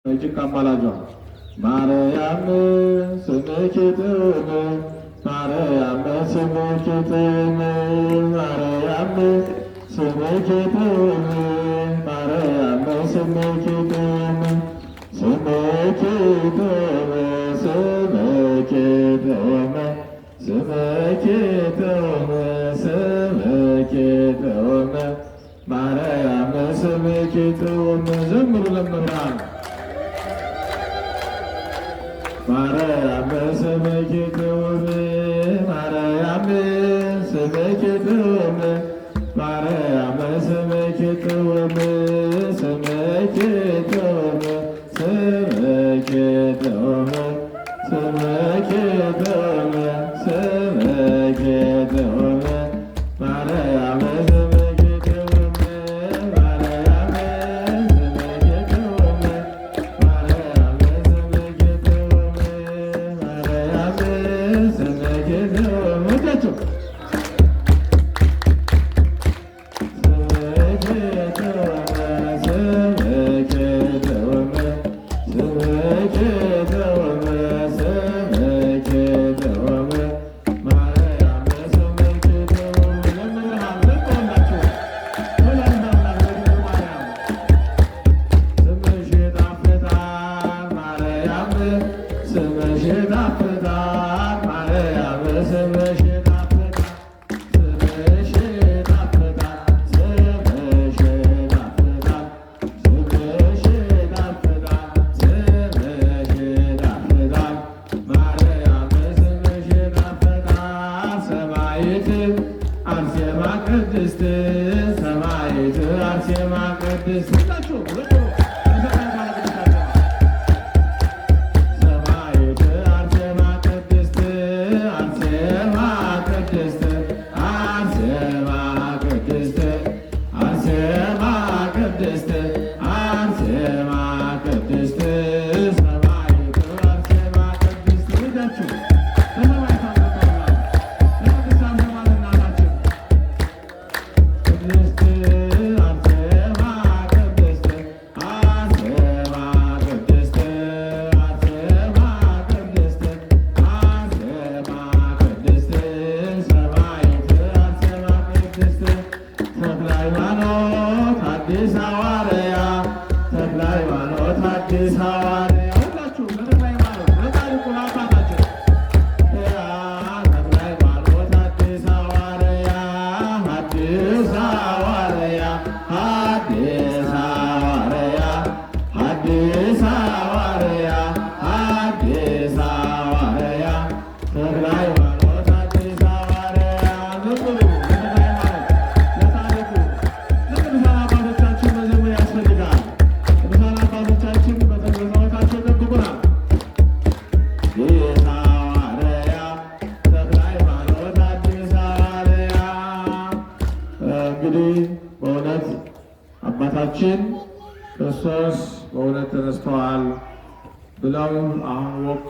እጅግ አማላጇ ማርያም ስምኪ ጥዑም ማርያም ስምኪ ጥዑም ማርያም ስምኪ ጥዑም ማርያም ስምኪ ጥዑም ስምኪ ጥዑም ስምኪ ጥዑም ስምኪ ጥዑም ስምኪ ጥዑም ማርያም ስምኪ ጥዑም ዘምሩ ለመብርሃን ማርያም ስምኪ ጥዑም ማርያም ስምኪ ጥዑም ማርያም ስምኪ ጥዑም ስምኪ ጥዑም ስምኪ ጥዑም ስምኪ ጥዑም ስምኪ ጥዑም ማርያም ስምኪ ጥዑም ማርያም ስምኪ ጥዑም ማርያም ስምኪ ጥዑም ማርያም ስምኪ ጥዑም ወዳችሁ አርሴማ ቅድስት ሰማዕት አርሴማ ቅድስት ሰማዕት አርሴማ ቅድስት አርሴማ ቅድስት አርሴማ ቅድስት አርሴማ ቅድስት አርሴማ ቅድስት ሰማዕት አርሴማ ቅድስት ልጃችሁ አዲስ ሐዋርያ ተክለ ሃይማኖት አዲስ ሐዋርያ ሁላችሁ ተክለ ሃይማኖት በታሪኩ አባታችን ተክለ ሃይማኖት አዲስ ሐዋርያ አዲስ ሐዋርያ አዲስ ሐዋርያ አዲስ ሐዋርያ አዲስ ሐዋርያ ተክለ ሃይማኖት አዲስ ሐዋርያ ዘምሩ እንግዲህ በእውነት አባታችን ክርስቶስ በእውነት ተነስተዋል ብለው አሁን ወቅቱ